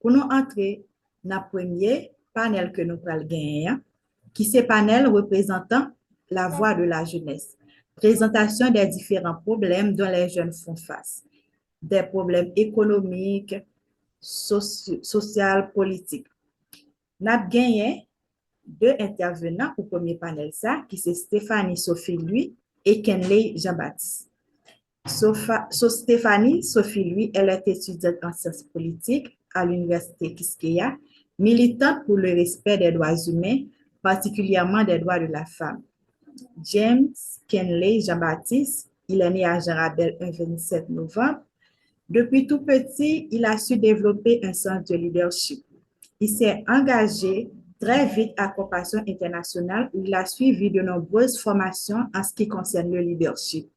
Pour nous entrer dans le premier panel que nous allons gagner, qui c'est panel représentant la voix de la jeunesse. Présentation des différents problèmes dont les jeunes font face. Des problèmes économiques, sociaux, politiques. Nous avons gagné deux intervenants au premier panel, ça, qui c'est Stéphanie Sophie Louis et Kenley Jean-Baptiste. Stéphanie Sophie Louis, elle est étudiante en sciences politiques à l'Université Quisqueya, militante pour le respect des droits humains, particulièrement des droits de la femme. James Kenley Jean-Baptiste, il est né à Jean-Rabel le 27 novembre. Depuis tout petit, il a su développer un sens de leadership. Il s'est engagé très vite à Compassion Internationale où il a suivi de nombreuses formations en ce qui concerne le leadership.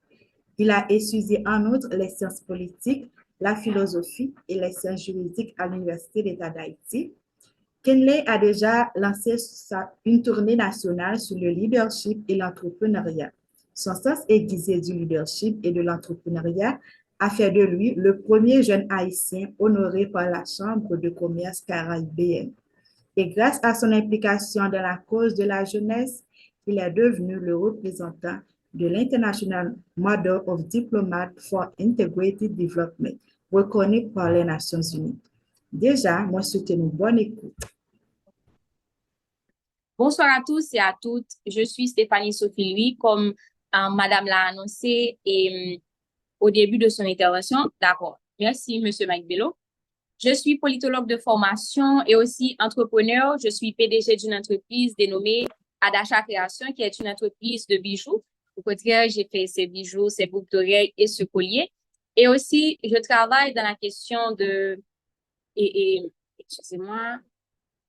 Il a étudié en outre les sciences politiques, la philosophie et les sciences juridiques à l'Université d'État d'Haïti. Kenley a déjà lancé une tournée nationale sur le leadership et l'entrepreneuriat. Son sens aiguisé du leadership et de l'entrepreneuriat a fait de lui le premier jeune haïtien honoré par la Chambre de commerce caribéenne. Et grâce à son implication dans la cause de la jeunesse, il est devenu le représentant de l'International Model of Diplomat for Integrated Development, reconnu par les Nations Unies. Déjà, moi, souhaite une bonne écoute. Bonsoir à tous et à toutes. Je suis Stéphanie Sophie Louis, comme Madame l'a annoncé au début de son intervention. D'accord. Merci, Monsieur Mike Bello. Je suis politologue de formation et aussi entrepreneur. Je suis PDG d'une entreprise dénommée Adacha Création, qui est une entreprise de bijoux. Au quotidien, j'ai fait ces bijoux, ces boucles d'oreilles et ce collier. Et aussi, je travaille dans la question de... excusez-moi.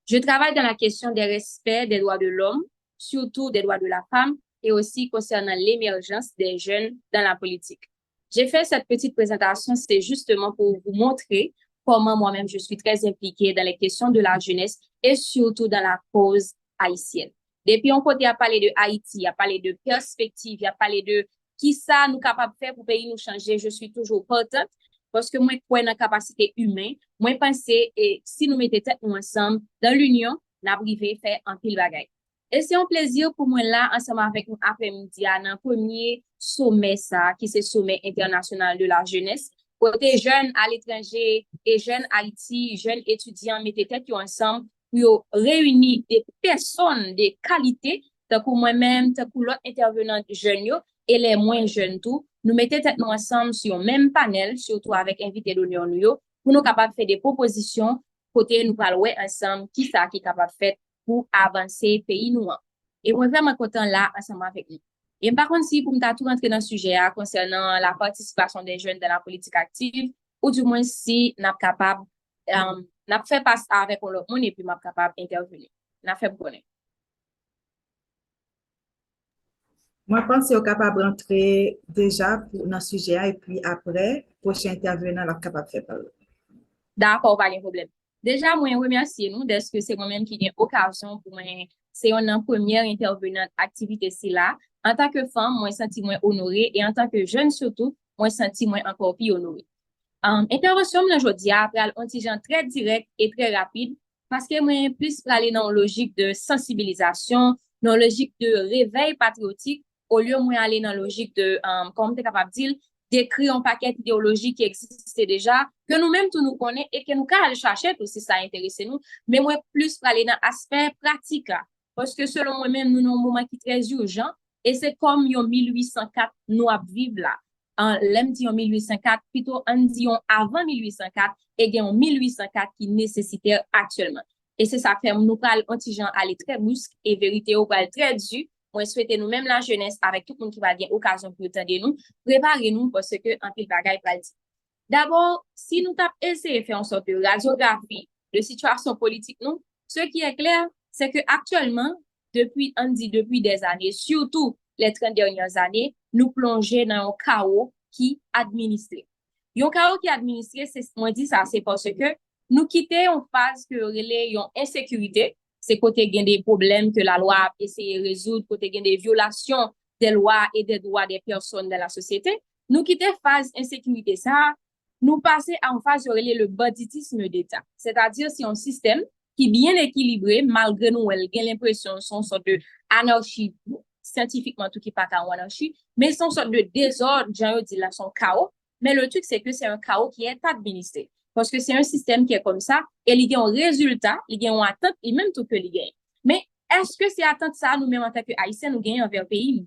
Je travaille dans la question des respects des droits de l'homme, surtout des droits de la femme, et aussi concernant l'émergence des jeunes dans la politique. J'ai fait cette petite présentation, c'est justement pour vous montrer comment moi-même je suis très impliquée dans les questions de la jeunesse et surtout dans la cause haïtienne. Depuis on côté a parlé de Haïti, a parlé de perspective, a parlé de qui ça nous capable de faire pour pays nous changer, je suis toujours partante parce que moi crois dans la capacité humaine, moi penser et si nous mettons tête nous ensemble dans l'union, n'a privé faire un pile bagaille. Et c'est un plaisir pour moi là ensemble avec nous après-midi dans le premier sommet ça qui c'est sommet international de la jeunesse. Côté jeunes à l'étranger et jeunes Haïti, jeunes étudiants mettez tête ensemble pour réunir des personnes de qualité tant que moi-même, tant que l'autre intervenant jeunes et les moins jeunes tout, nous mettons tête nous ensemble sur le même panel, surtout avec invités d'honneur nous, pour nous capables de faire des propositions, côté nous parler ensemble, qui ça qui est capable de faire pour avancer pays nous. Et moi vraiment content là ensemble avec nous. Et par contre, si pour me tout rentrer dans le sujet concernant la participation des jeunes dans la politique active, ou du moins si nous sommes capables, nous fait passer avec l'autre monde et puis nous sommes capables d'intervenir. Nous fait bonne. Moi, je pense qu'on est capable d'entrer déjà dans le sujet et puis après, prochain intervenant, on est capable de faire parler. D'accord, pas de problème. Déjà, moi, remercie nous parce que c'est moi-même qui ai occasion pour moi. C'est une première intervenante activité ci là. En tant que femme, moi, senti moi honorée et en tant que jeune surtout, moi, senti moi encore plus honorée. Intervention aujourd'hui après un petit genre très direct et très rapide parce que moi, plus aller dans une logique de sensibilisation, dans une logique de réveil patriotique, au lieu moi aller dans une logique de, comme tu es capable de dire, d'écrire un paquet d'idéologie qui existait déjà, que nous-mêmes tout nous connaissons et que nous allons chercher tout si ça intéresse nous, mais moi plus pour aller dans l'aspect pratique là. Parce que selon moi-même, nous avons un moment qui est très urgent et c'est comme en 1804, nous vivons là. En l'aime dit en 1804, plutôt en dit avant 1804 et en 1804 qui nécessitaire actuellement. Et c'est ça fait nous parle anti-gens aller très brusque et vérité au parle très dur. Moi souhaiter nous même la jeunesse avec tout le monde qui va avoir occasion pour entendre nous, préparez-nous parce que en pile bagaille va dire. D'abord, si nous tap essayé de faire en sorte de radiographie de situation politique nous, ce qui est clair, c'est que actuellement depuis des années, surtout les 30 dernières années, nous plongeons dans un chaos qui administré. Un chaos qui administré, c'est moi dit ça, c'est parce que nous quittons en phase que relais une insécurité, c'est côté gain des problèmes que la loi a essayé de résoudre, côté gain des violations des lois et des droits des personnes de la société. Nous quittons phase insécurité ça, nous passer en phase le banditisme d'État. C'est-à-dire, c'est un système qui est bien équilibré, malgré nous, elle a l'impression son sorte de anarchie, scientifiquement, tout qui pas en anarchie, mais son sorte de désordre, j'ai dit là, son chaos. Mais le truc, c'est que c'est un chaos qui est administré. Parce que c'est un système qui est comme ça, et il y a un résultat, il y a une attente, et même tout que il gagne. Mais est-ce que c'est attente ça, nous-mêmes, en tant qu'Haïtiens, nous gagnons envers le pays?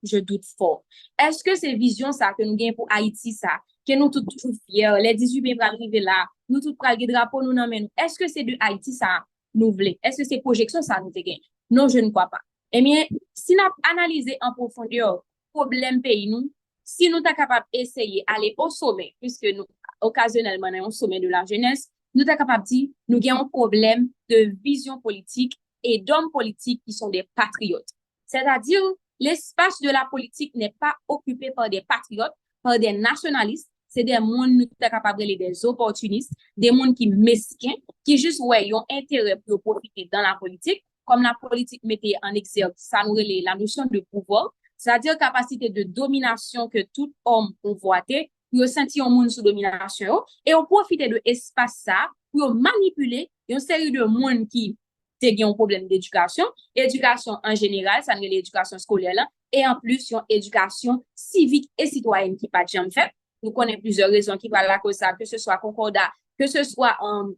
Je doute fort. Est-ce que c'est vision ça que nous gagnons pour Haïti ça, que nous tous toujours fiers, les 18 mai pour arriver là, nous tous pral le drapeau nous n'emmènons. Est-ce que c'est de Haïti ça nous voulons? Est-ce que c'est projection ça nous gagne? Non, je ne crois pas. Eh bien, si nous analysons en profondeur problème pays nous, si nous sommes capables d'essayer d'aller au sommet, puisque nous occasionnellement nous au sommet de la jeunesse, nous sommes capables de dire nous avons un problème de vision politique et d'hommes politiques qui sont des patriotes. C'est-à-dire l'espace de la politique n'est pas occupé par des patriotes, par des nationalistes. C'est des gens qui sont capables de des opportunistes, des gens qui sont mesquins, qui juste ouais, ont intérêt pour profiter dans la politique. Comme la politique mettait en exergue, ça nous relève la notion de pouvoir, c'est-à-dire capacité de domination que tout homme convoité, pour sentir un monde sous domination, et on profite de l'espace ça pour manipuler une série de monde qui ont un problème d'éducation, éducation en général, ça n'est l'éducation scolaire là, et en plus, une éducation civique et citoyenne qui pas jamais fait. Nous connaissons plusieurs raisons qui parlent à cause ça, que ce soit concordat, que ce soit en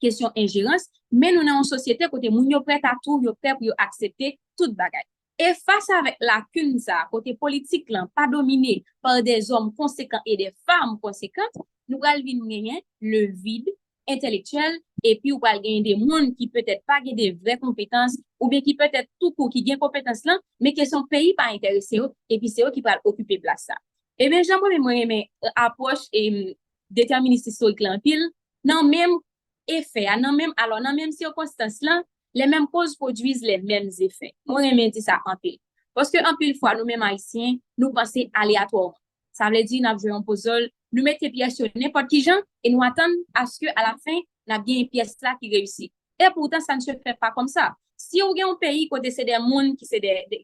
question ingérence, mais nous sommes en société côté moun yo prêt à tout, yo prêt pour accepter toute bagaille. Et face avec la lacune ça, côté politique là, pas dominé par des hommes conséquents et des femmes conséquentes, nous allons gagner le vide intellectuel et puis ou va gagner des gens qui peut-être pas gagner des vraies compétences ou bien qui peut-être tout court qui gagne compétences là mais que son pays pas intéressé et puis c'est eux qui va occuper place ça. Et bien j'aimerais moi aimer approche et déterministe historique là en pile non même effet non même alors dans même circonstances là les mêmes causes produisent les mêmes effets. Moi j'aime dire ça en pile parce que en pile fois nous mêmes haïtiens nous pensons aléatoirement. Ça veut dire nous jouons un puzzle, nous mettons pièces sur n'importe qui gens et nous attendons à ce que à la fin n'a bien une pièce là qui réussit. Et pourtant ça ne se fait pas comme ça. Si on a un pays côté c'est des gens qui c'est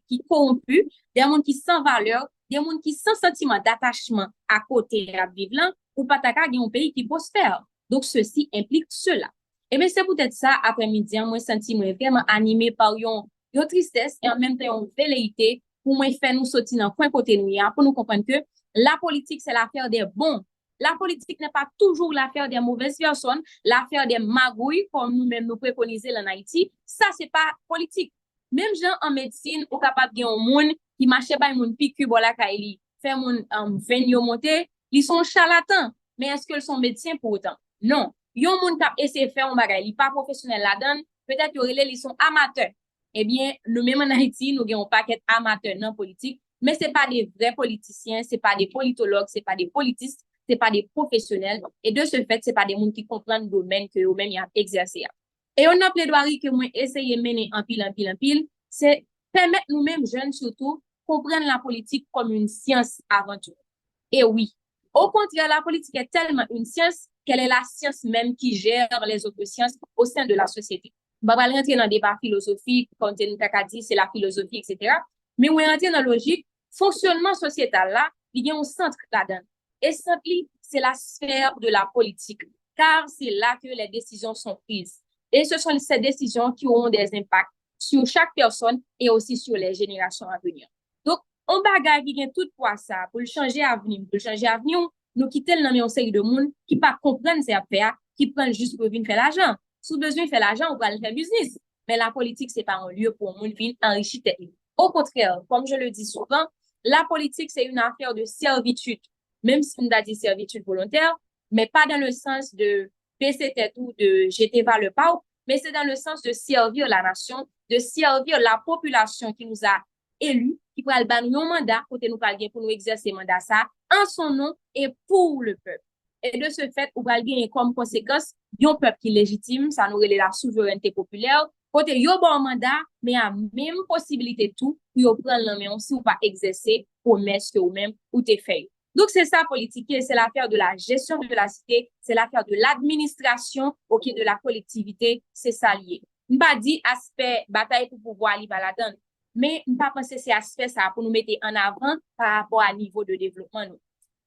qui corrompus, des gens qui sans valeur, des gens qui sans sentiment d'attachement à côté à vivre là, ou pas ta un pays qui prospère. Donc ceci implique cela. Et bien c'est peut-être ça après-midi moi senti moi vraiment animé par une tristesse et en même temps une velléité pour moi faire nous sortir dans coin côté nous pour nous comprendre que la politique, c'est l'affaire des bons. La politique n'est pas toujours l'affaire des mauvaises personnes, l'affaire des magouilles, comme nous-mêmes nous préconisons en Haïti. Ça, c'est pas politique. Même gens en médecine, ou capable de un monde qui marche pas un piqûre la kaili, fait mon venir monter, ils sont charlatans. Mais est-ce qu'ils sont médecins pour autant? Non. Yon moun kap essayer faire un bagay, il pas professionnel là-dedans, peut-être ils sont amateurs. Eh bien, nous-mêmes en Haïti, nous avons un paquet amateurs non politique. Mais ce n'est pas des vrais politiciens, ce n'est pas des politologues, ce n'est pas des politistes, ce n'est pas des professionnels. Et de ce fait, ce n'est pas des gens qui comprennent le domaine que eux-mêmes ont exercé. Et on a plaidoirie que moi essayer de mener en pile, c'est permettre nous-mêmes, jeunes surtout, comprendre la politique comme une science avant tout. Et oui, au contraire, la politique est tellement une science qu'elle est la science même qui gère les autres sciences au sein de la société. On va pas rentrer dans le débat philosophique, quand on a dit c'est la philosophie, etc. Mais on va rentrer dans la logique fonctionnement sociétal là, il y a un centre là-dedans. Et centre, c'est la sphère de la politique, car c'est là que les décisions sont prises. Et ce sont ces décisions qui auront des impacts sur chaque personne et aussi sur les générations à venir. Donc, on bagaille qui gagne tout pour ça, pour le changer à venir, nous quitter le nom de série de monde qui pas comprendre ces affaires, qui prennent juste pour venir faire l'argent. Si besoin de faire l'argent, on va le faire business. Mais la politique, c'est pas un lieu pour monde venir enrichir. Au contraire, comme je le dis souvent, la politique, c'est une affaire de servitude, même si on a dit servitude volontaire, mais pas dans le sens de baisser tête ou de jeter vers le pau, mais c'est dans le sens de servir la nation, de servir la population qui nous a élus, qui pourra le nous un mandat, côté nous parler pour nous exercer mandat ça, en son nom et pour le peuple. Et de ce fait, on va gagner comme conséquence, un peuple qui est légitime, ça nous relève la souveraineté populaire, côté yo bon mandat mais a même possibilité tout pour prendre la main si ou pas exercer promesse que ou même ou te fait. Donc c'est ça politique, c'est l'affaire de la gestion de la cité, c'est l'affaire de l'administration OK de la collectivité, c'est ça lié. On pas dit aspect bataille pour pouvoir aller là-dedans, mais on pas penser c'est aspect ça pour nous mettre en avant par rapport à niveau de développement nous.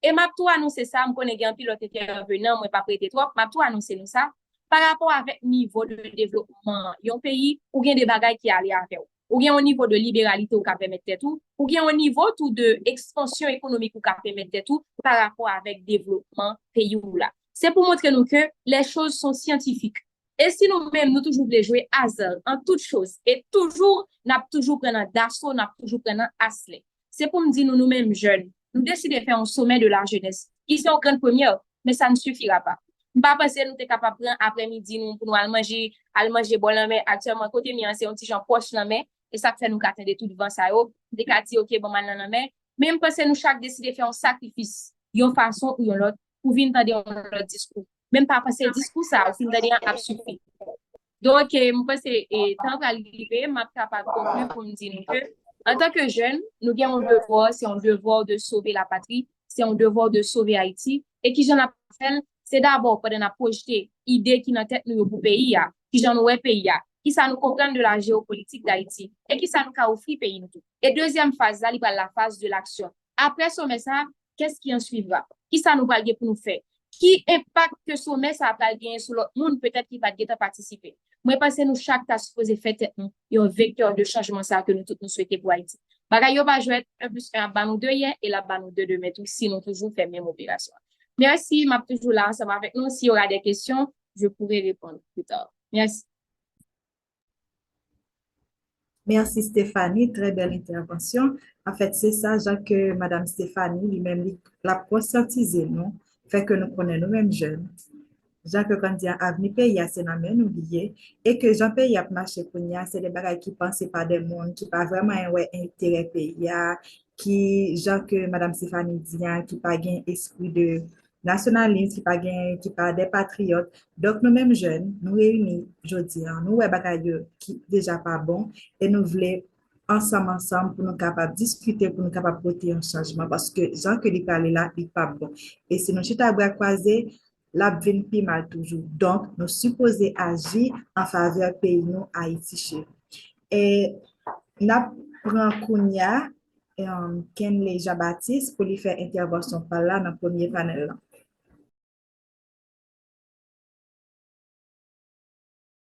Et m'a tout annoncé ça, me connais un pilote intervenant, moi pas prêter trop, m'a tout annoncé nous ça par rapport avec niveau de développement. Yon pays ou bien des bagages qui allaient avec ou bien au niveau de libéralité ou qu'a permettre tout, ou bien au niveau tout de expansion économique ou qu'a permettre tout par rapport avec développement pays ou là. C'est pour montrer nous que les choses sont scientifiques. Et si nous-mêmes, nous toujours voulons jouer hasard en toutes choses, et toujours, n'a toujours prenant d'assaut, n'a toujours prenant asselet. C'est pour nous dire, nous-mêmes jeunes, nous décidons de faire un sommet de la jeunesse, qui sont en grande première, mais ça ne suffira pas. Pas parce que nous sommes capables de prendre après-midi nous pour nous aller manger bon la mais actuellement côté mi c'est un petit genre poche la mais et ça fait nous attendre tout devant ça yo des cas dit OK bon man la mais même parce que nous chaque décider faire un sacrifice d'une façon ou d'une autre pour venir entendre un autre discours même pas parce que discours ça au fin de rien a suffi donc moi pense et tant qu'à arriver m'a capable conclure pour me dire que en tant que jeune nous avons un devoir c'est un devoir de sauver la patrie c'est un devoir de sauver Haïti et qui j'en appelle c'est d'abord pour nous projeter idée qui dans tête nous pour pays qui j'en ouais pays qui ça nous comprendre de la géopolitique d'Haïti et qui ça nous ka offrir pays nous tout. Et deuxième phase là, il va la phase de l'action. Après sommet ça, qu'est-ce qui en suivra? Qui ça nous va pour nous faire? Qui impact que sommet ça va gagner sur l'autre monde peut-être qui va participer. Moi pense nous chaque tâche supposé faire tête nous, un vecteur de changement ça que nous tous nous souhaitons pour Haïti. Bagay yo va jouer 1+1 ba nous 2 hier et là ba nous 2 demain tout sinon toujours faire même opération. Merci, m'a toujours là ensemble avec nous. S'il y aura des questions, je pourrai répondre plus tard. Merci. Merci Stéphanie, très belle intervention. En fait, c'est ça, Jean, que Madame Stéphanie lui-même l'a conscientisé, non? Fait que nous connaissons nous-mêmes jeunes. Jean, que quand il y a avenir pays, c'est dans même oublié. Et que Jean pays a marché pour nous, c'est des bagages qui pensent pas des mondes, qui pas vraiment un ouais, intérêt pays, qui, Jean, que Madame Stéphanie dit, qui pas gain esprit de nationalisme, qui pas des patriotes. Donc, nous-mêmes jeunes, nous réunis, je dis, nous, ouais, bagages qui déjà pas bon, et nous voulons ensemble pour nous capables de discuter, pour nous capables de porter un changement. Parce que Jean que lui parle là, il pas bon. Et si nous chute à bras croisés, la vin pi mal toujours. Donc, nous supposons agir en faveur du pays nous, Haïti. Et nous prenons Kounia, Kenley Jean-Baptiste pour lui faire intervention par là dans le premier panel.